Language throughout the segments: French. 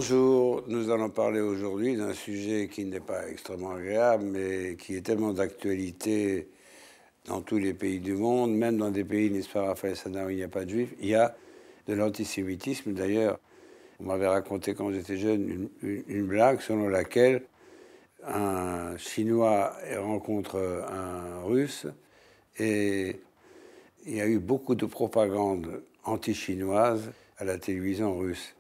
Bonjour, nous allons parler aujourd'hui d'un sujet qui n'est pas extrêmement agréable, mais qui est tellement d'actualité dans tous les pays du monde, même dans des pays, n'est-ce pas, Raphaël Sana, où il n'y a pas de juifs. Il y a de l'antisémitisme. D'ailleurs, on m'avait raconté quand j'étais jeune une blague selon laquelle un Chinois rencontre un Russe et il y a eu beaucoup de propagande anti-chinoise à la télévision russe.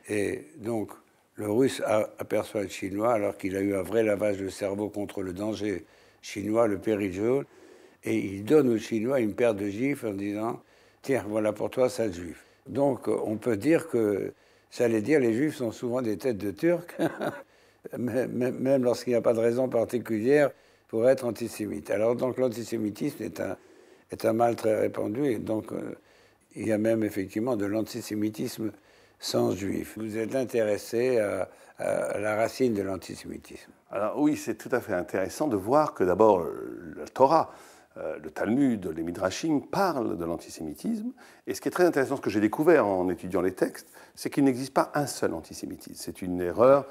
Et donc, le Russe aperçoit le Chinois alors qu'il a eu un vrai lavage de cerveau contre le danger chinois, le péril jaune, et il donne au Chinois une paire de gifles en disant « Tiens, voilà pour toi, sale juif ». Donc, on peut dire que, j'allais dire, les juifs sont souvent des têtes de Turcs, même lorsqu'il n'y a pas de raison particulière pour être antisémite. Alors, donc, l'antisémitisme est un mal très répandu, et donc, il y a même effectivement de l'antisémitisme sans juif. Vous êtes intéressé à la racine de l'antisémitisme. Alors oui, c'est tout à fait intéressant de voir que d'abord la Torah, le Talmud, les Midrashim parlent de l'antisémitisme. Et ce qui est très intéressant, ce que j'ai découvert en étudiant les textes, c'est qu'il n'existe pas un seul antisémitisme. C'est une erreur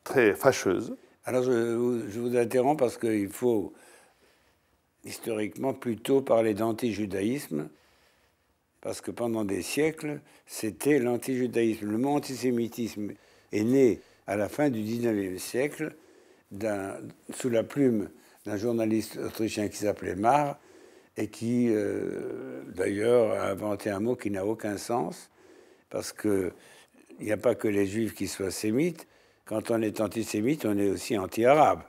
très fâcheuse. Alors je vous interromps parce qu'il faut historiquement plutôt parler d'antijudaïsme, parce que pendant des siècles, c'était l'antijudaïsme. Le mot antisémitisme est né à la fin du XIXe siècle sous la plume d'un journaliste autrichien qui s'appelait Marr et qui, d'ailleurs, a inventé un mot qui n'a aucun sens, parce qu'il n'y a pas que les juifs qui soient sémites. Quand on est antisémite, on est aussi anti-arabe.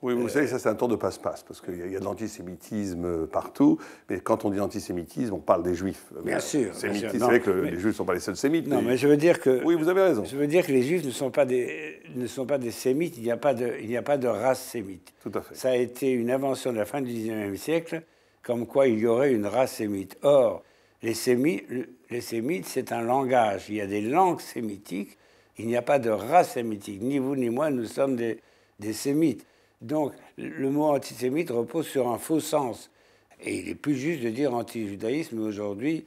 Oui, vous savez, ça c'est un tour de passe-passe, parce qu'il y a de l'antisémitisme partout, mais quand on dit antisémitisme, on parle des juifs. Bien sûr. C'est vrai que les juifs ne sont pas les seuls sémites. Non, mais je veux dire que... Oui, vous avez raison. Je veux dire que les juifs ne sont pas des sémites, il n'y a pas de race sémite. Tout à fait. Ça a été une invention de la fin du XIXe siècle, comme quoi il y aurait une race sémite. Or, les sémites, c'est un langage. Il y a des langues sémitiques, il n'y a pas de race sémitique. Ni vous ni moi, nous sommes des sémites. Donc, le mot antisémite repose sur un faux sens. Et il est plus juste de dire anti-judaïsme, mais aujourd'hui,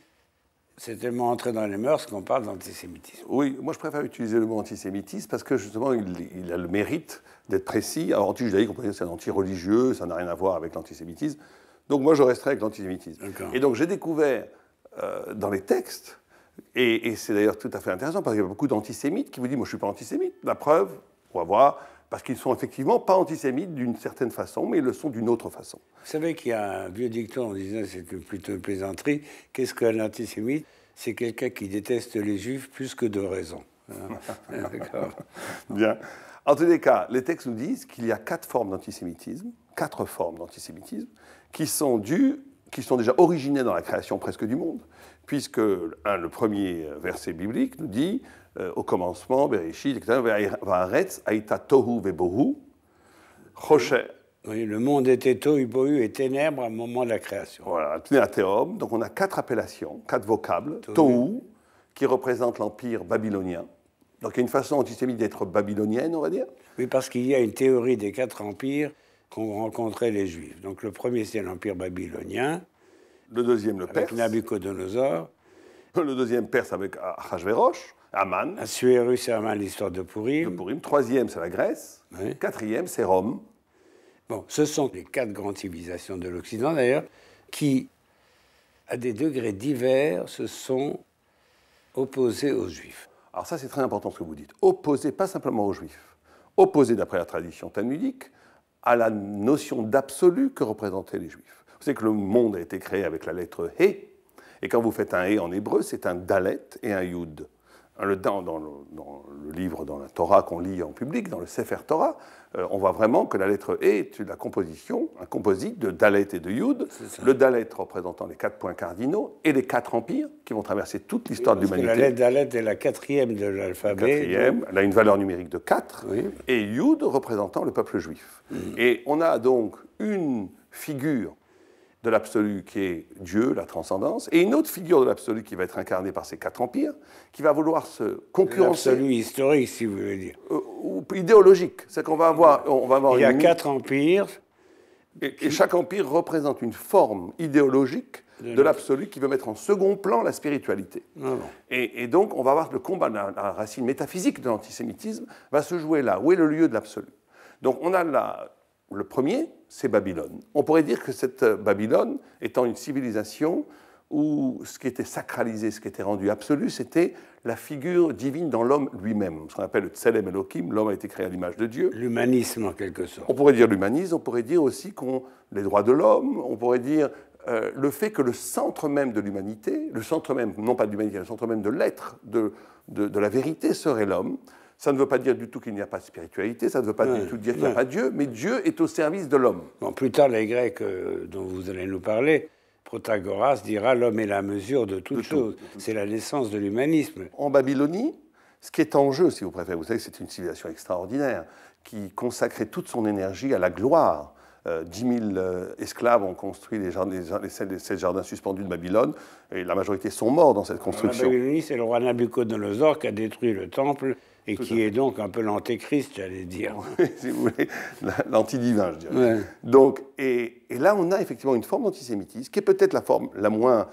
c'est tellement entré dans les mœurs qu'on parle d'antisémitisme. Oui, moi je préfère utiliser le mot antisémitisme parce que justement, il a le mérite d'être précis. Alors, anti-judaïque, on peut dire que c'est un anti-religieux, ça n'a rien à voir avec l'antisémitisme. Donc, moi, je resterai avec l'antisémitisme. Et donc, j'ai découvert dans les textes, et c'est d'ailleurs tout à fait intéressant, parce qu'il y a beaucoup d'antisémites qui vous disent « moi, je ne suis pas antisémite ». La preuve, on va voir... parce qu'ils ne sont effectivement pas antisémites d'une certaine façon, mais ils le sont d'une autre façon. Vous savez qu'il y a un vieux dicton, on disait, c'est plutôt une plaisanterie, qu'est-ce qu'un antisémite? C'est quelqu'un qui déteste les juifs plus que de raison. D'accord. Bien. En tous les cas, les textes nous disent qu'il y a 4 formes d'antisémitisme, qui sont déjà originées dans la création presque du monde, puisque le premier verset biblique nous dit... au commencement, Bereshit, etc. Va'aretz haïta tohu ve'bohu, chosher. Oui, le monde était tohu bohu et ténèbres au moment de la création. Voilà, Théom. Donc on a 4 appellations, 4 vocables. Tohu, qui représente l'empire babylonien. Donc il y a une façon antisémite d'être babylonienne, on va dire. Oui, parce qu'il y a une théorie des 4 empires qu'ont rencontrés les Juifs. Donc le premier, c'est l'empire babylonien. Le deuxième, le Perse. Avec Nabuchodonosor. Le deuxième, Perse, avec Achashverosh. Aman. Assuérus et Aman, l'histoire de Purim. Troisième, c'est la Grèce. Oui. Quatrième, c'est Rome. Bon, ce sont les 4 grandes civilisations de l'Occident, d'ailleurs, qui, à des degrés divers, se sont opposées aux Juifs. Alors ça, c'est très important ce que vous dites. Opposés, pas simplement aux Juifs. Opposés, d'après la tradition talmudique, à la notion d'absolu que représentaient les Juifs. Vous savez que le monde a été créé avec la lettre He, et quand vous faites un He en hébreu, c'est un Dalet et un Yud. Dans le livre, dans la Torah qu'on lit en public, dans le Sefer Torah, on voit vraiment que la lettre E est la composition, un composite de Dalet et de Yud. Le Dalet représentant les 4 points cardinaux et les 4 empires qui vont traverser toute l'histoire de l'humanité. La lettre Dalet est la 4e de l'alphabet. Elle a une valeur numérique de 4. Oui. Et Yud représentant le peuple juif. Et on a donc une figure de l'absolu qui est Dieu, la transcendance, et une autre figure de l'absolu qui va être incarnée par ces 4 empires, qui va vouloir se concurrencer. L'absolu historique, si vous voulez dire. Ou idéologique. C'est qu'on va avoir... Il y a 4 empires. Et chaque empire représente une forme idéologique de l'absolu qui veut mettre en second plan la spiritualité. Ah bon. Et donc, on va voir le combat de la racine métaphysique de l'antisémitisme va se jouer là. Où est le lieu de l'absolu? Donc, on a là, le premier, c'est Babylone. On pourrait dire que cette Babylone, étant une civilisation où ce qui était sacralisé, ce qui était rendu absolu, c'était la figure divine dans l'homme lui-même, ce qu'on appelle le Tselem Elohim, l'homme a été créé à l'image de Dieu. L'humanisme, en quelque sorte. On pourrait dire l'humanisme, on pourrait dire aussi les droits de l'homme, on pourrait dire le fait que le centre même de l'humanité, le centre même, non pas de l'humanité, le centre même de l'être, de la vérité serait l'homme. Ça ne veut pas dire du tout qu'il n'y a pas de spiritualité, ça ne veut pas du tout dire qu'il n'y a pas Dieu, mais Dieu est au service de l'homme. Bon, plus tard, les Grecs dont vous allez nous parler, Protagoras dira l'homme est la mesure de toute chose. C'est la naissance de l'humanisme. En Babylonie, ce qui est en jeu, si vous préférez, vous savez que c'est une civilisation extraordinaire qui consacrait toute son énergie à la gloire. 10 000 esclaves ont construit les 7 jardins suspendus de Babylone, et la majorité sont morts dans cette construction. La Babylonie, c'est le roi Nabucodonosor qui a détruit le temple et qui est donc un peu l'antéchrist, j'allais dire. Si vous voulez, l'antidivin, je dirais. Ouais. Donc, et là, on a effectivement une forme d'antisémitisme qui est peut-être la forme la moins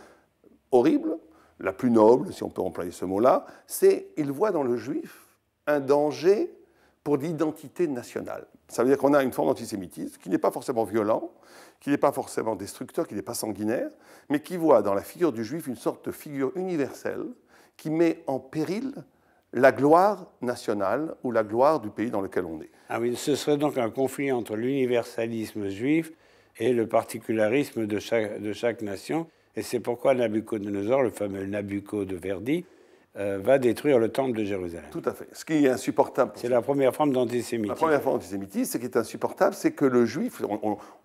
horrible, la plus noble, si on peut employer ce mot-là, c'est il voit dans le juif un danger pour l'identité nationale. Ça veut dire qu'on a une forme d'antisémitisme qui n'est pas forcément violent, qui n'est pas forcément destructeur, qui n'est pas sanguinaire, mais qui voit dans la figure du juif une sorte de figure universelle qui met en péril la gloire nationale ou la gloire du pays dans lequel on est. Ah oui, ce serait donc un conflit entre l'universalisme juif et le particularisme de chaque nation. Et c'est pourquoi Nabucodonosor, le fameux Nabucco de Verdi, va détruire le temple de Jérusalem. Tout à fait. Ce qui est insupportable. C'est la première forme d'antisémitisme. La première forme d'antisémitisme, ce qui est insupportable, c'est que le juif,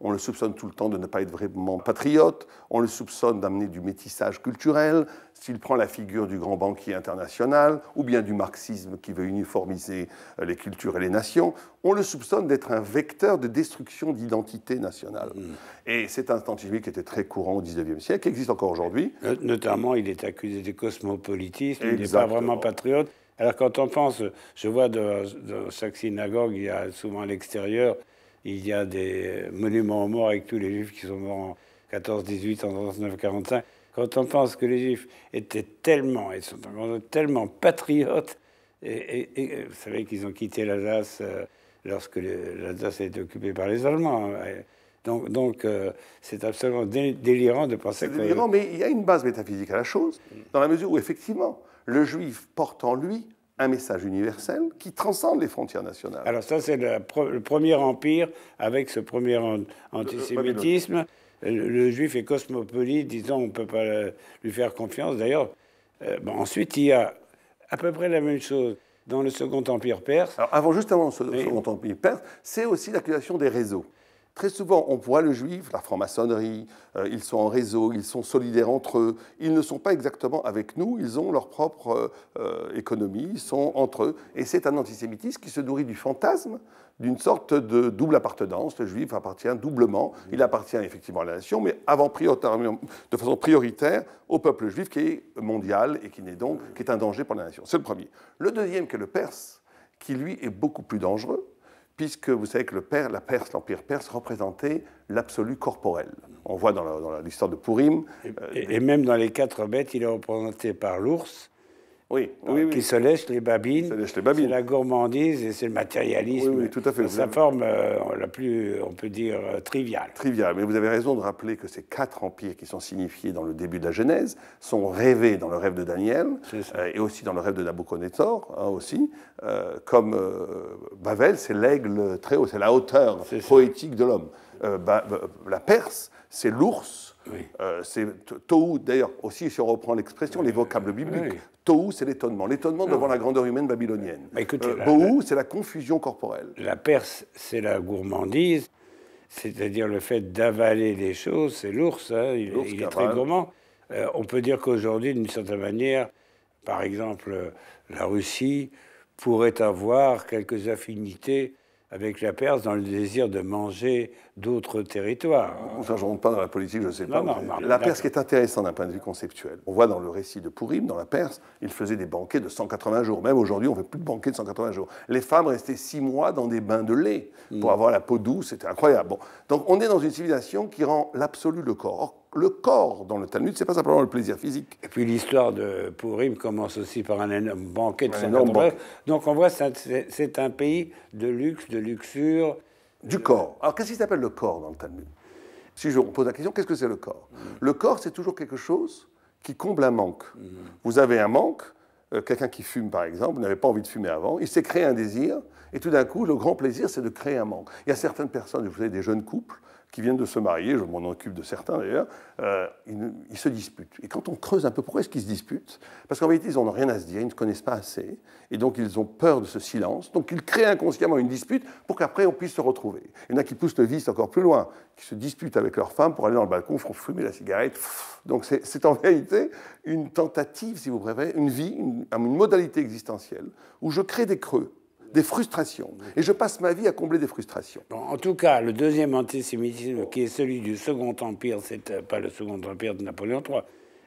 on le soupçonne tout le temps de ne pas être vraiment patriote, on le soupçonne d'amener du métissage culturel, s'il prend la figure du grand banquier international, ou bien du marxisme qui veut uniformiser les cultures et les nations, on le soupçonne d'être un vecteur de destruction d'identité nationale. Et c'est un antisémitisme qui était très courant au XIXe siècle, qui existe encore aujourd'hui. Notamment, il est accusé de cosmopolitisme, il n'est pas vraiment patriote. Alors quand on pense, je vois dans chaque synagogue, il y a souvent à l'extérieur, il y a des monuments aux morts avec tous les juifs qui sont morts en 14, 18, en 39, 45. Quand on pense que les juifs étaient tellement, et sont tellement patriotes, et vous savez qu'ils ont quitté l'Alsace lorsque l'Alsace a été occupée par les Allemands. Donc c'est absolument délirant de penser que... C'est délirant, mais il y a une base métaphysique à la chose, dans la mesure où, effectivement, le juif porte en lui un message universel qui transcende les frontières nationales. Alors ça, c'est le premier empire avec ce premier antisémitisme. Le juif est cosmopolite, disons, on ne peut pas lui faire confiance. D'ailleurs, ensuite, il y a à peu près la même chose dans le Second Empire perse. Alors, juste avant le Second Empire perse, c'est aussi l'accusation des réseaux. Très souvent, on voit le juif, la franc-maçonnerie, ils sont en réseau, ils sont solidaires entre eux, ils ne sont pas exactement avec nous, ils ont leur propre économie, ils sont entre eux. Et c'est un antisémitisme qui se nourrit du fantasme d'une sorte de double appartenance. Le juif appartient doublement, il appartient effectivement à la nation, mais de façon prioritaire au peuple juif qui est mondial et qui est un danger pour la nation. C'est le premier. Le deuxième, qui est le perse, qui lui est beaucoup plus dangereux, puisque vous savez que l'Empire perse représentait l'absolu corporel. On voit dans l'histoire de Purim... Et même dans les 4 bêtes, il est représenté par l'ours, qui se lèche les babines. C'est la gourmandise et c'est le matérialisme. Oui, tout à fait. Sa forme la plus, on peut dire, triviale. Triviale, mais vous avez raison de rappeler que ces 4 empires qui sont signifiés dans le début de la Genèse sont rêvés dans le rêve de Daniel et aussi dans le rêve de Nabucodonosor, aussi. Comme Babel, c'est l'aigle très haut, c'est la hauteur poétique de l'homme. La Perse, c'est l'ours. C'est Tohu, d'ailleurs, aussi si on reprend l'expression, les vocables bibliques. Tohu, c'est l'étonnement devant la grandeur humaine babylonienne. Bohu, c'est la confusion corporelle. La Perse, c'est la gourmandise, c'est-à-dire le fait d'avaler les choses, c'est l'ours, il est très gourmand. On peut dire qu'aujourd'hui, d'une certaine manière, par exemple, la Russie pourrait avoir quelques affinités avec la Perse dans le désir de manger d'autres territoires. Ça, je ne rentre pas dans la politique, je ne sais pas. La Perse qui est intéressante d'un point de vue conceptuel. On voit dans le récit de Purim, dans la Perse, ils faisaient des banquets de 180 jours. Même aujourd'hui, on ne fait plus de banquets de 180 jours. Les femmes restaient 6 mois dans des bains de lait pour avoir la peau douce, c'était incroyable. Donc on est dans une civilisation qui rend l'absolu le corps. Or, le corps dans le Talmud, ce n'est pas simplement le plaisir physique. Et puis l'histoire de Purim commence aussi par un énorme banquet de 50 banquet. Donc on voit que c'est un pays de luxe, de luxure. Du corps. Alors qu'est-ce qui s'appelle le corps dans le Talmud? Si je vous pose la question, qu'est-ce que c'est le corps? Le corps, c'est toujours quelque chose qui comble un manque. Vous avez un manque, quelqu'un qui fume par exemple, vous n'avez pas envie de fumer avant, il s'est créé un désir, et tout d'un coup, le grand plaisir, c'est de créer un manque. Il y a certaines personnes, vous savez, des jeunes couples, qui viennent de se marier, je m'en occupe de certains d'ailleurs, ils se disputent. Et quand on creuse un peu, pourquoi est-ce qu'ils se disputent? Parce qu'en vérité, ils n'ont rien à se dire, ils ne se connaissent pas assez, et donc ils ont peur de ce silence. Donc ils créent inconsciemment une dispute pour qu'après on puisse se retrouver. Il y en a qui poussent le vice encore plus loin, qui se disputent avec leur femme pour aller dans le balcon, fumer la cigarette. Donc c'est en vérité une tentative, si vous préférez, une vie, une modalité existentielle, où je crée des creux, des frustrations. Et je passe ma vie à combler des frustrations. Bon, en tout cas, le deuxième antisémitisme, qui est celui du Second Empire, c'est pas le Second Empire de Napoléon III,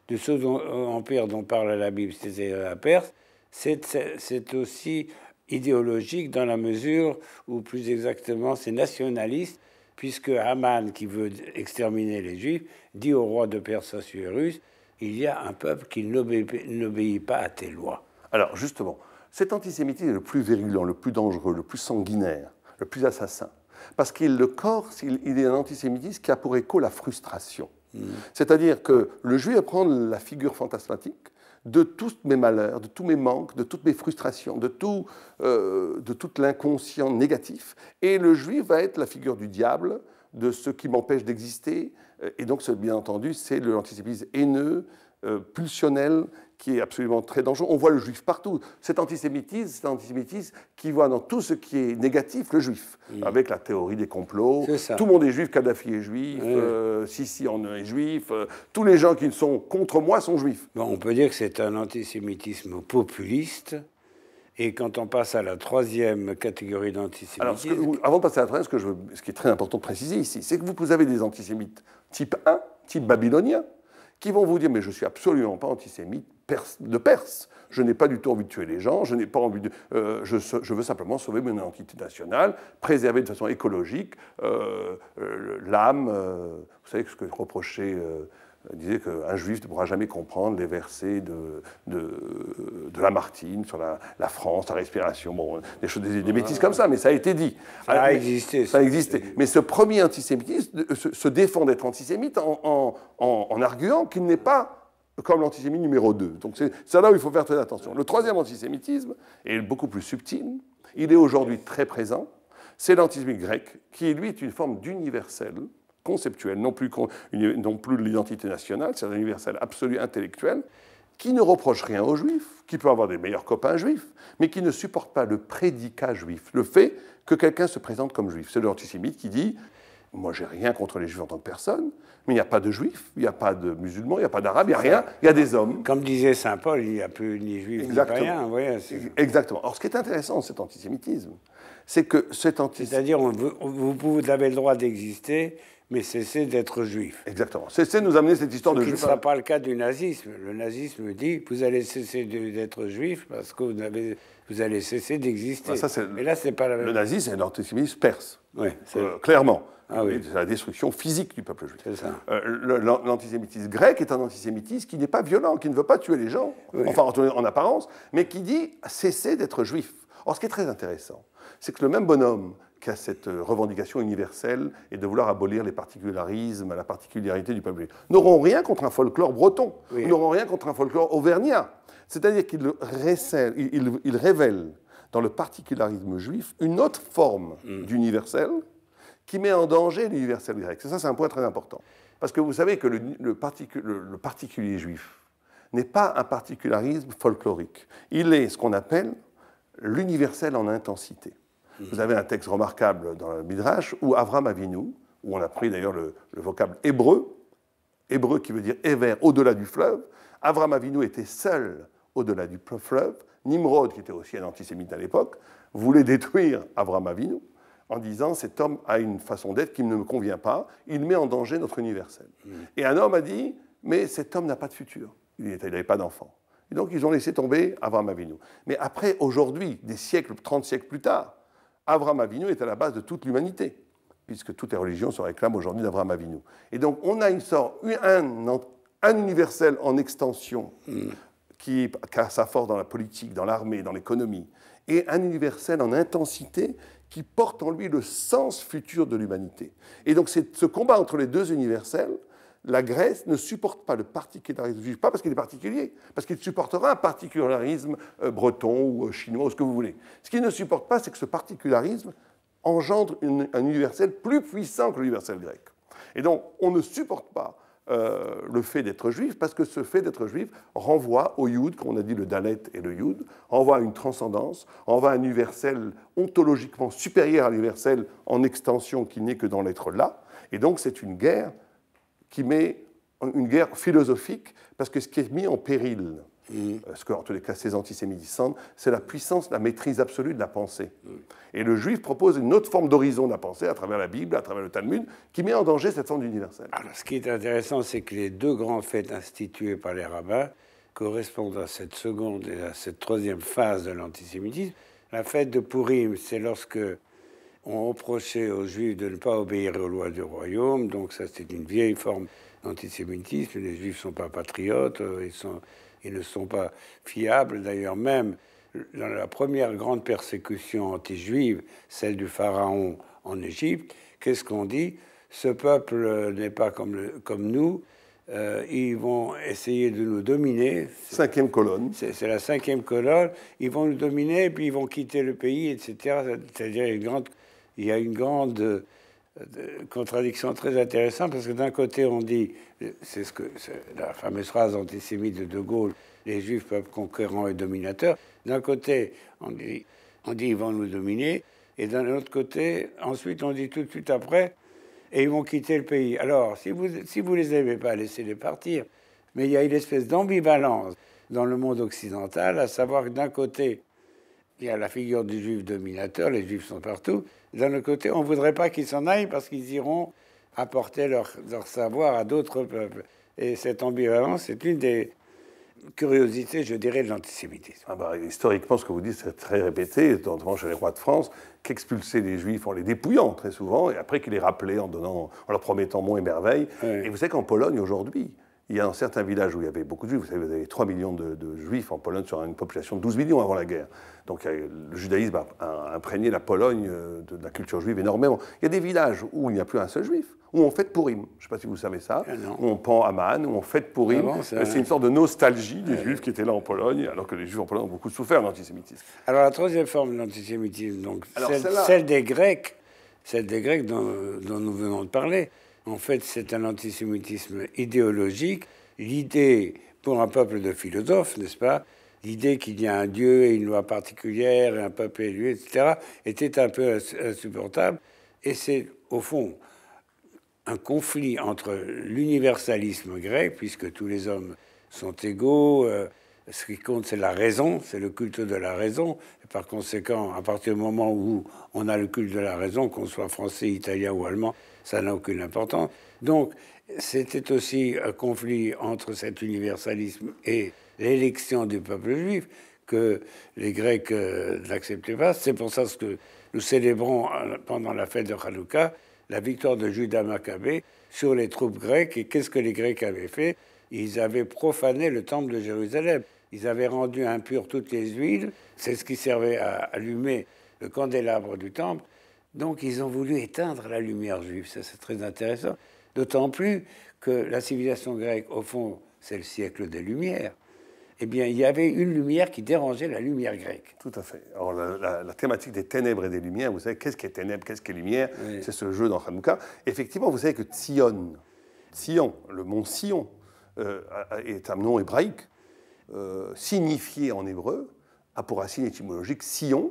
du Second Empire dont parle la Bible, c'est la Perse, c'est aussi idéologique dans la mesure où, plus exactement, c'est nationaliste, puisque Haman, qui veut exterminer les Juifs, dit au roi de Perse Assuérus, il y a un peuple qui n'obéit pas à tes lois. Alors, justement, cet antisémitisme est le plus virulent, le plus dangereux, le plus sanguinaire, le plus assassin. Parce que le corps, il est un antisémitisme qui a pour écho la frustration. C'est-à-dire que le juif va prendre la figure fantasmatique de tous mes malheurs, de tous mes manques, de toutes mes frustrations, de tout l'inconscient négatif. Et le juif va être la figure du diable, de ce qui m'empêche d'exister. Et donc, bien entendu, c'est l'antisémitisme haineux, pulsionnel, qui est absolument très dangereux. On voit le juif partout. Cet antisémitisme qui voit dans tout ce qui est négatif le juif, avec la théorie des complots. Tout le monde est juif, Kadhafi est juif, Sisi est juif, tous les gens qui sont contre moi sont juifs. Bon, on peut dire que c'est un antisémitisme populiste. Et quand on passe à la troisième catégorie d'antisémitisme... Alors, avant de passer à la troisième, ce qui est très important de préciser ici, c'est que vous avez des antisémites type 1, type babylonien, qui vont vous dire « mais je ne suis absolument pas antisémite de Perse. Je n'ai pas du tout envie de tuer les gens, je n'ai pas envie de... je veux simplement sauver mon identité nationale, préserver de façon écologique l'âme. Vous savez ce que reprochait... disait qu'un juif ne pourra jamais comprendre les versets de Lamartine sur la France, la respiration, bon, des bêtises comme ça, mais ça a été dit. Ça a existé. Ça a existé. Mais ce premier antisémitisme se défend d'être antisémite en arguant qu'il n'est pas comme l'antisémite numéro 2. Donc c'est là où il faut faire très attention. Le troisième antisémitisme est beaucoup plus subtil. Il est aujourd'hui très présent. C'est l'antisémitisme grec, qui lui est une forme d'universel conceptuel, non plus de l'identité nationale, c'est un universel absolu intellectuel, qui ne reproche rien aux juifs, qui peut avoir des meilleurs copains juifs, mais qui ne supporte pas le prédicat juif, le fait que quelqu'un se présente comme juif. C'est l'antisémite qui dit « moi, j'ai rien contre les juifs en tant que personne, mais il n'y a pas de juifs, il n'y a pas de musulmans, il n'y a pas d'arabes, il n'y a rien, il y a des hommes. » Comme disait saint Paul, il n'y a plus ni juifs ni païens. Ouais, exactement. Or, ce qui est intéressant dans cet antisémitisme, c'est que cet antisémitisme... C'est-à-dire, vous avez le droit d'exister, mais cessez d'être juif. Exactement. Cessez de nous amener cette histoire de juif. Ce qui ne sera pas le cas du nazisme. Le nazisme dit vous allez cesser d'être juif parce que vous allez cesser d'exister. Mais là, c'est pas la même. Le nazisme, c'est l'antisémitisme perse. Oui, clairement. Ah oui. C'est la destruction physique du peuple juif. C'est ça. L'antisémitisme grec est un antisémitisme qui n'est pas violent, qui ne veut pas tuer les gens, enfin en apparence, mais qui dit cessez d'être juif. Or, ce qui est très intéressant, c'est que le même bonhomme qui a cette revendication universelle et de vouloir abolir les particularismes, la particularité du peuple juif, n'auront rien contre un folklore breton, n'auront rien contre un folklore auvergnat. C'est-à-dire qu'il révèle dans le particularisme juif une autre forme d'universel qui met en danger l'universel grec. Ça, c'est un point très important. Parce que vous savez que le particulier juif n'est pas un particularisme folklorique. Il est ce qu'on appelle l'universel en intensité. Vous avez un texte remarquable dans le Midrash où Avram Avinu, où on a pris d'ailleurs le vocable hébreu qui veut dire Ever, au-delà du fleuve. Avram Avinu était seul au-delà du fleuve. Nimrod, qui était aussi un antisémite à l'époque, voulait détruire Avram Avinu en disant cet homme a une façon d'être qui ne me convient pas, il met en danger notre universel. Et un homme a dit mais cet homme n'a pas de futur, il n'avait pas d'enfant. Et donc ils ont laissé tomber Avram Avinu. Mais après, aujourd'hui, des siècles, 30 siècles plus tard, Avram Avinu est à la base de toute l'humanité. puisque toutes les religions se réclament aujourd'hui d'Abraham Avinu. Et donc, on a un universel en extension qui a sa force dans la politique, dans l'armée, dans l'économie, et un universel en intensité qui porte en lui le sens futur de l'humanité. Et donc, c'est ce combat entre les deux universels. La Grèce ne supporte pas le particularisme juif, pas parce qu'il est particulier, parce qu'il supportera un particularisme breton ou chinois ou ce que vous voulez. Ce qu'il ne supporte pas, c'est que ce particularisme engendre un universel plus puissant que l'universel grec. Et donc, on ne supporte pas le fait d'être juif, parce que ce fait d'être juif renvoie au Yud, qu'on a dit le Dalet et le Yud, renvoie à une transcendance, renvoie à un universel ontologiquement supérieur à l'universel en extension qui n'est que dans l'être là. Et donc, c'est une guerre une guerre philosophique, parce que ce qui est mis en péril, ce que, en tous les cas, ces antisémitismes, c'est la puissance, la maîtrise absolue de la pensée. Et le juif propose une autre forme d'horizon de la pensée, à travers la Bible, à travers le Talmud, qui met en danger cette forme d'universel. Alors, ce qui est intéressant, c'est que les deux grands faits institués par les rabbins correspondent à cette seconde et à cette troisième phase de l'antisémitisme. La fête de Purim, c'est lorsque on reprochait aux Juifs de ne pas obéir aux lois du royaume, donc ça c'est une vieille forme d'antisémitisme. Les Juifs ne sont pas patriotes, ils ne sont pas fiables. D'ailleurs, même dans la première grande persécution anti-juive, celle du Pharaon en Égypte, qu'est-ce qu'on dit? Ce peuple n'est pas comme nous, ils vont essayer de nous dominer. Cinquième colonne. C'est la cinquième colonne. Ils vont nous dominer, puis ils vont quitter le pays, etc. C'est-à-dire il y a une grande contradiction très intéressante, parce que d'un côté, on dit, c'est la fameuse phrase antisémite de De Gaulle, les Juifs, peuple conquérant et dominateur. D'un côté, on dit, ils vont nous dominer, et d'un autre côté, ensuite, on dit tout de suite après, et ils vont quitter le pays. Alors, si vous les aimez pas, laissez-les partir. Mais il y a une espèce d'ambivalence dans le monde occidental, à savoir que d'un côté, il y a la figure du juif dominateur, les juifs sont partout. D'un autre côté, on ne voudrait pas qu'ils s'en aillent parce qu'ils iront apporter leur savoir à d'autres peuples. Et cette ambivalence, c'est une des curiosités, je dirais, de l'antisémitisme. Historiquement, ce que vous dites, c'est très répété, notamment chez les rois de France, qu'expulser les Juifs en les dépouillant très souvent, et après qu'ils les rappelaient en leur promettant monts et merveilles. Oui. Et vous savez qu'en Pologne, aujourd'hui, il y a un certain village où il y avait beaucoup de Juifs. Vous savez, vous avez 3 millions de Juifs en Pologne sur une population de 12 millions avant la guerre. Donc le judaïsme a imprégné la Pologne de la culture juive énormément. Il y a des villages où il n'y a plus un seul Juif, où on fête Purim. Je ne sais pas si vous savez ça. Où on pend Haman, où on fête Purim. C'est une sorte de nostalgie des Juifs qui étaient là en Pologne, alors que les Juifs en Pologne ont beaucoup souffert de l'antisémitisme. Alors la troisième forme de l'antisémitisme, donc celle des Grecs, dont nous venons de parler. En fait, c'est un antisémitisme idéologique. L'idée, pour un peuple de philosophes, n'est-ce pas, l'idée qu'il y a un Dieu et une loi particulière, et un peuple élu, etc., était un peu insupportable. Et c'est, au fond, un conflit entre l'universalisme grec, puisque tous les hommes sont égaux, ce qui compte, c'est la raison, c'est le culte de la raison. Et par conséquent, à partir du moment où on a le culte de la raison, qu'on soit français, italien ou allemand, ça n'a aucune importance. Donc, c'était aussi un conflit entre cet universalisme et l'élection du peuple juif que les Grecs n'acceptaient pas. C'est pour ça que nous célébrons pendant la fête de Hanouka la victoire de Judas Maccabée sur les troupes grecques. Et qu'est-ce que les Grecs avaient fait? Ils avaient profané le temple de Jérusalem. Ils avaient rendu impures toutes les huiles. C'est ce qui servait à allumer le candélabre du temple. Donc, ils ont voulu éteindre la lumière juive. Ça, c'est très intéressant. D'autant plus que la civilisation grecque, au fond, c'est le siècle des Lumières. Eh bien, il y avait une lumière qui dérangeait la lumière grecque. Tout à fait. Alors, la thématique des ténèbres et des lumières, vous savez, qu'est-ce qui est ténèbres, qu'est-ce qui est lumière? Oui. C'est ce jeu dans Hanouka. Effectivement, vous savez que Sion, le mont Sion, est un nom hébraïque, signifié en hébreu, a pour racine étymologique Sion,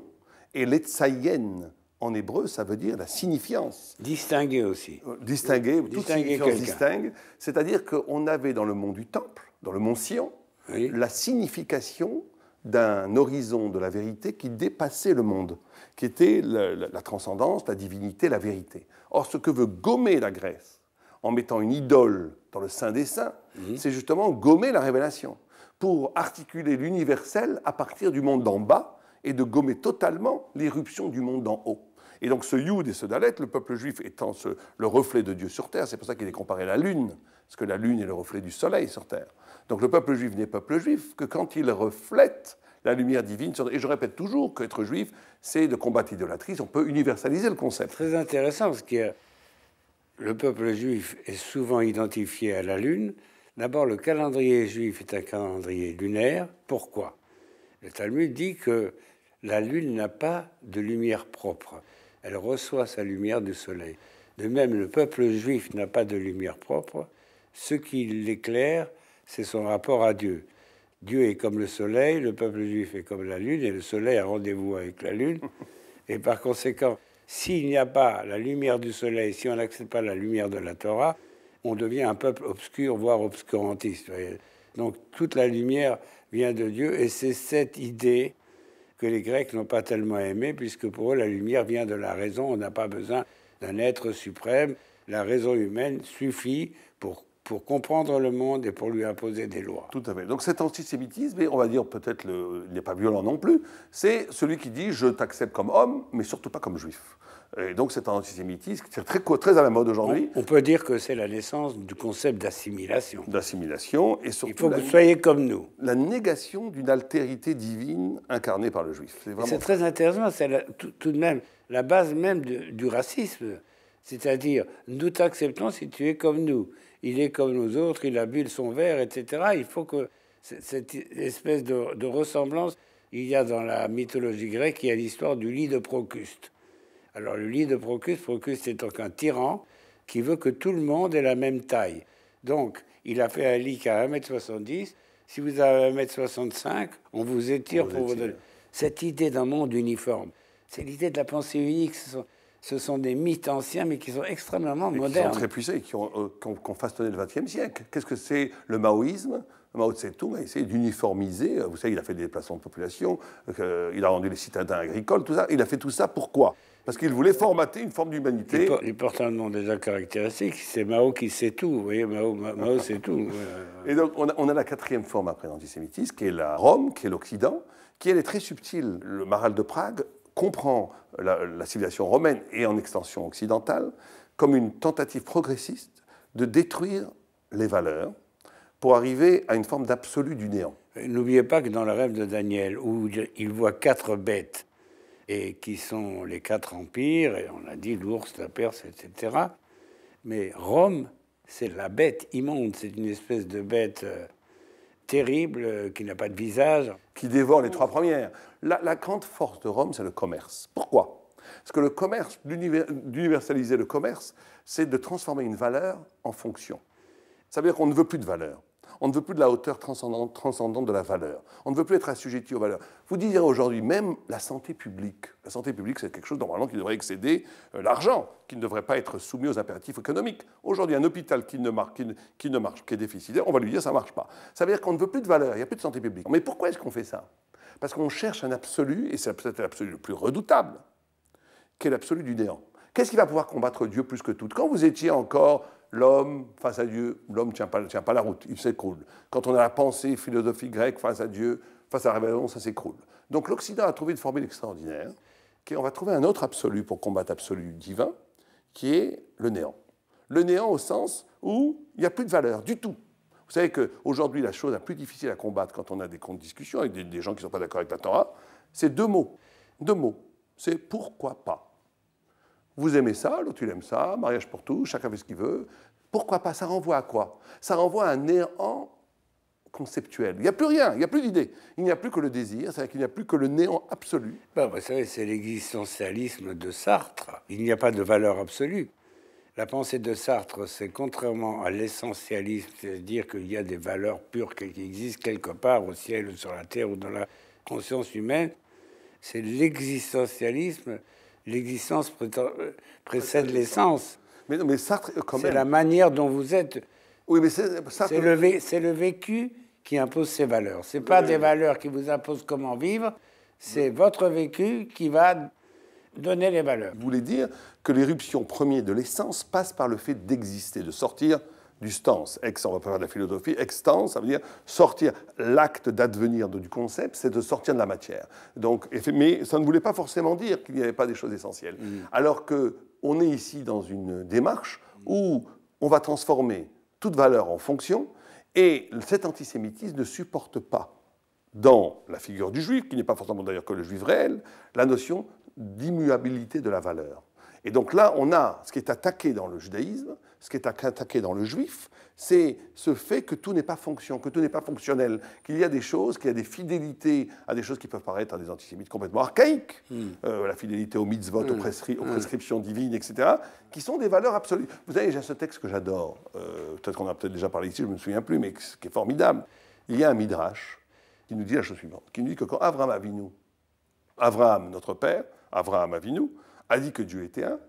et l'etsayen, en hébreu, ça veut dire la signifiance. Distinguer aussi. Distinguer toute signifiance distingue. C'est-à-dire qu'on avait dans le mont du Temple, dans le mont Sion, oui, la signification d'un horizon de la vérité qui dépassait le monde, qui était la transcendance, la divinité, la vérité. Or, ce que veut gommer la Grèce, en mettant une idole dans le Saint des Saints, c'est justement gommer la révélation, pour articuler l'universel à partir du monde d'en bas et de gommer totalement l'éruption du monde d'en haut. Et donc ce Yud et ce Dalet, le peuple juif étant le reflet de Dieu sur terre, c'est pour ça qu'il est comparé à la lune, parce que la lune est le reflet du soleil sur terre. Donc le peuple juif n'est peuple juif que quand il reflète la lumière divine sur terre. Et je répète toujours qu'être juif, c'est de combattre l'idolâtrie. On peut universaliser le concept. Très intéressant, parce que le peuple juif est souvent identifié à la lune. D'abord, le calendrier juif est un calendrier lunaire. Pourquoi? Le Talmud dit que la lune n'a pas de lumière propre. Elle reçoit sa lumière du soleil. De même, le peuple juif n'a pas de lumière propre. Ce qui l'éclaire, c'est son rapport à Dieu. Dieu est comme le soleil, le peuple juif est comme la lune, et le soleil a rendez-vous avec la lune. Et par conséquent, s'il n'y a pas la lumière du soleil, si on n'accepte pas la lumière de la Torah, on devient un peuple obscur, voire obscurantiste. Donc toute la lumière vient de Dieu, et c'est cette idée que les Grecs n'ont pas tellement aimée, puisque pour eux, la lumière vient de la raison. On n'a pas besoin d'un être suprême. La raison humaine suffit pour comprendre le monde et pour lui imposer des lois. Tout à fait. Donc cet antisémitisme, et on va dire peut-être, il n'est pas violent non plus, c'est celui qui dit « je t'accepte comme homme, mais surtout pas comme juif ». Et donc c'est un antisémitisme qui est très à la mode aujourd'hui. On peut dire que c'est la naissance du concept d'assimilation. D'assimilation, et surtout... Il faut que vous soyez comme nous. La négation d'une altérité divine incarnée par le juif. C'est très intéressant, c'est tout de même la base même du racisme. C'est-à-dire, nous t'acceptons si tu es comme nous. Il est comme nous autres, il a bu son verre, etc. Il faut que cette espèce de ressemblance, il y a dans la mythologie grecque, il y a l'histoire du lit de Procuste. Alors le lit de Procuste est donc un tyran qui veut que tout le monde ait la même taille. Donc, il a fait un lit qui a 1m70. Si vous avez 1m65, on vous étire pour vous donner. Cette idée d'un monde uniforme, c'est l'idée de la pensée unique. Ce sont des mythes anciens, mais qui sont extrêmement modernes. Qui sont très puissants et qui ont façonné le XXe siècle. Qu'est-ce que c'est le maoïsme? Mao Tse-tung a essayé d'uniformiser. Vous savez, il a fait des déplacements de population, il a rendu les citadins agricoles, tout ça. Il a fait tout ça pourquoi? Parce qu'il voulait formater une forme d'humanité. Il porte un nom déjà caractéristique, c'est Mao qui sait tout. Vous voyez, Mao sait tout. Et donc, on a la quatrième forme après l'antisémitisme, qui est la Rome, qui est l'Occident, qui elle est très subtile. Le Maral de Prague comprend la civilisation romaine et en extension occidentale comme une tentative progressiste de détruire les valeurs pour arriver à une forme d'absolu du néant. N'oubliez pas que dans le rêve de Daniel, où il voit 4 bêtes, et qui sont les 4 empires, et on a dit l'ours, la Perse, etc. Mais Rome, c'est la bête immonde, c'est une espèce de bête terrible, qui n'a pas de visage. Qui dévore les 3 premières. La grande force de Rome, c'est le commerce. Pourquoi? Parce que le commerce, d'universaliser le commerce, c'est de transformer une valeur en fonction. Ça veut dire qu'on ne veut plus de valeur. On ne veut plus de la hauteur transcendante de la valeur. On ne veut plus être assujetti aux valeurs. Vous direz aujourd'hui, même la santé publique. La santé publique, c'est quelque chose normalement qui devrait excéder l'argent, qui ne devrait pas être soumis aux impératifs économiques. Aujourd'hui, un hôpital qui ne marche, qui est déficitaire, on va lui dire ça ne marche pas. Ça veut dire qu'on ne veut plus de valeur, il n'y a plus de santé publique. Mais pourquoi est-ce qu'on fait ça? Parce qu'on cherche un absolu, et c'est peut-être l'absolu le plus redoutable, qui est l'absolu du néant. Qu'est-ce qui va pouvoir combattre Dieu plus que tout? Quand vous étiez encore l'homme face à Dieu, l'homme ne tient pas la route, il s'écroule. Quand on a la pensée philosophique grecque face à Dieu, face à la révélation, ça s'écroule. Donc l'Occident a trouvé une formule extraordinaire, qui est, on va trouver un autre absolu pour combattre l'absolu divin, qui est le néant. Le néant au sens où il n'y a plus de valeur du tout. Vous savez qu'aujourd'hui, la chose la plus difficile à combattre quand on a des discussions avec des gens qui ne sont pas d'accord avec la Torah, c'est 2 mots. 2 mots. C'est pourquoi pas. Vous aimez ça, l'autre il aime ça, mariage pour tous, chacun fait ce qu'il veut. Pourquoi pas? Ça renvoie à quoi? Ça renvoie à un néant conceptuel. Il n'y a plus rien, il n'y a plus d'idée. Il n'y a plus que le désir, c'est-à-dire qu'il n'y a plus que le néant absolu. Vous savez, c'est l'existentialisme de Sartre. Il n'y a pas de valeur absolue. La pensée de Sartre, c'est contrairement à l'essentialisme, c'est-à-dire qu'il y a des valeurs pures qui existent quelque part au ciel ou sur la terre ou dans la conscience humaine, c'est l'existentialisme. L'existence précède l'essence. Mais Sartre, quand même... C'est la manière dont vous êtes. Oui, mais Sartre... c'est le vécu qui impose ces valeurs. Ce n'est pas des valeurs qui vous imposent comment vivre, c'est votre vécu qui va donner les valeurs. Vous voulez dire que l'éruption première de l'essence passe par le fait d'exister, de sortir du stance. Ex, on va pas faire de la philosophie. Extens, ça veut dire sortir. L'acte d'advenir du concept, c'est de sortir de la matière. Donc, mais ça ne voulait pas forcément dire qu'il n'y avait pas des choses essentielles. Alors qu'on est ici dans une démarche où on va transformer toute valeur en fonction, et cet antisémitisme ne supporte pas, dans la figure du juif, qui n'est pas forcément d'ailleurs que le juif réel, la notion d'immuabilité de la valeur. Et donc là, on a ce qui est attaqué dans le judaïsme, ce qui est attaqué dans le juif, c'est ce fait que tout n'est pas fonction, que tout n'est pas fonctionnel, qu'il y a des choses, qu'il y a des fidélités à des choses qui peuvent paraître à des antisémites complètement archaïques, la fidélité aux mitzvot, aux prescriptions divines, etc., qui sont des valeurs absolues. Vous savez, j'ai ce texte que j'adore, peut-être qu'on a déjà parlé ici, je ne me souviens plus, mais qui est formidable. Il y a un midrash qui nous dit la chose suivante, qui nous dit que quand Abraham, notre père, Abraham Avinu, a dit que Dieu était un,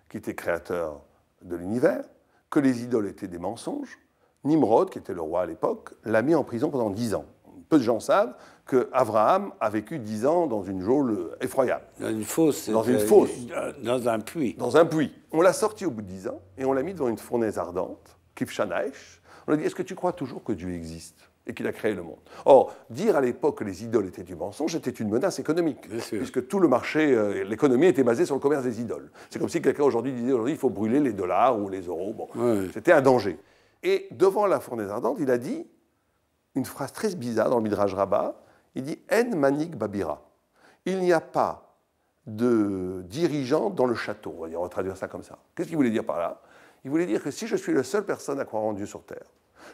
qui était créateur de l'univers, que les idoles étaient des mensonges. Nimrod, qui était le roi à l'époque, l'a mis en prison pendant 10 ans. Peu de gens savent qu'Abraham a vécu 10 ans dans une geôle effroyable. Dans une fosse. Dans une fosse. Dans un puits. Dans un puits. On l'a sorti au bout de 10 ans et on l'a mis devant une fournaise ardente, Kifshanaïch. On lui a dit, est-ce que tu crois toujours que Dieu existe et qu'il a créé le monde? Or, dire à l'époque que les idoles étaient du mensonge était une menace économique, puisque tout le marché, l'économie était basée sur le commerce des idoles. C'est comme si quelqu'un aujourd'hui disait il faut brûler les dollars ou les euros. Bon, c'était un danger. Et devant la fournaise ardente, il a dit une phrase très bizarre dans le Midrash Rabbah. Il dit En manik babira. Il n'y a pas de dirigeant dans le château. On va traduire ça comme ça. Qu'est-ce qu'il voulait dire par là? Il voulait dire que si je suis la seule personne à croire en Dieu sur terre,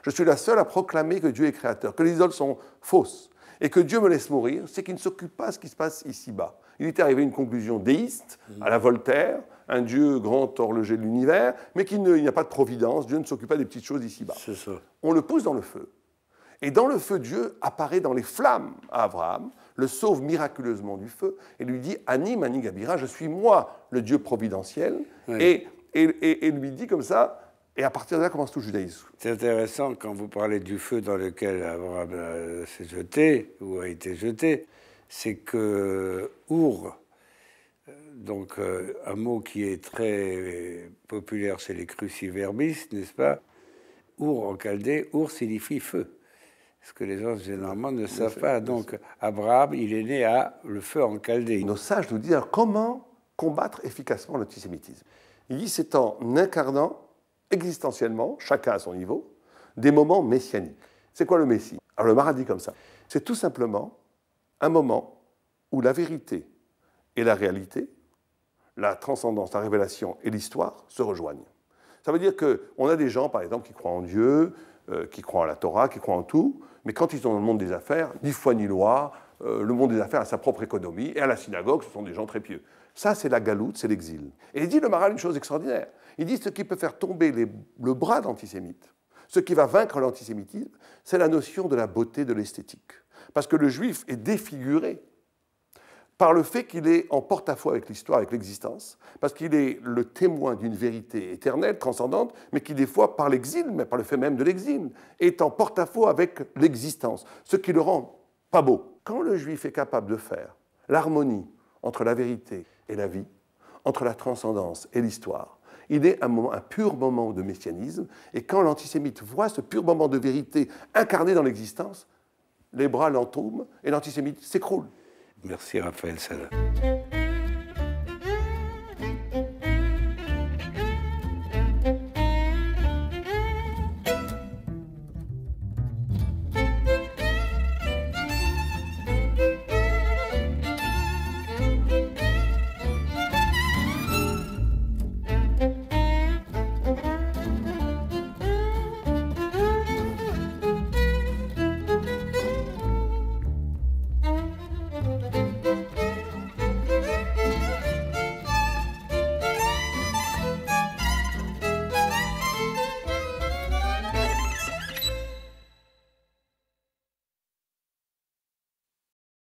je suis la seule à proclamer que Dieu est créateur, que les idoles sont fausses, et que Dieu me laisse mourir, c'est qu'il ne s'occupe pas de ce qui se passe ici-bas. Il était arrivé à une conclusion déiste, à la Voltaire, un Dieu grand horloger de l'univers, mais qu'il n'y a pas de providence, Dieu ne s'occupe pas des petites choses ici-bas. C'est ça. On le pousse dans le feu. Et dans le feu, Dieu apparaît dans les flammes à Abraham, le sauve miraculeusement du feu, et lui dit « Ani mani gabira, je suis moi le Dieu providentiel oui. » et lui dit comme ça. Et à partir de là commence tout le judaïsme. C'est intéressant quand vous parlez du feu dans lequel Abraham s'est jeté, ou a été jeté, c'est que Our, donc un mot qui est très populaire chez les cruciverbistes, n'est-ce pas? Our en chaldée, Our signifie feu. Ce que les gens généralement ne savent pas. Donc Abraham, il est né à le feu en chaldée. Nos sages nous disent comment combattre efficacement l'antisémitisme. Il dit c'est en incarnant existentiellement, chacun à son niveau, des moments messianiques. C'est quoi le Messie? Alors le Marat dit comme ça. C'est tout simplement un moment où la vérité et la réalité, la transcendance, la révélation et l'histoire se rejoignent. Ça veut dire qu'on a des gens, par exemple, qui croient en Dieu, qui croient en la Torah, qui croient en tout, mais quand ils sont dans le monde des affaires, ni foi ni loi, le monde des affaires a sa propre économie, et à la synagogue, ce sont des gens très pieux. Ça, c'est la galoute, c'est l'exil. Et il dit, le Maral, une chose extraordinaire. Il dit, ce qui peut faire tomber le bras d'antisémites, ce qui va vaincre l'antisémitisme, c'est la notion de la beauté de l'esthétique. Parce que le juif est défiguré par le fait qu'il est en porte-à-faux avec l'histoire, avec l'existence, parce qu'il est le témoin d'une vérité éternelle, transcendante, mais qui, des fois, par l'exil, mais par le fait même de l'exil, est en porte-à-faux avec l'existence, ce qui le rend pas beau. Quand le juif est capable de faire l'harmonie entre la vérité et la vie, entre la transcendance et l'histoire, il est un pur moment de messianisme, et quand l'antisémite voit ce pur moment de vérité incarné dans l'existence, les bras l'entoument et l'antisémite s'écroule. Merci Raphaël Saada.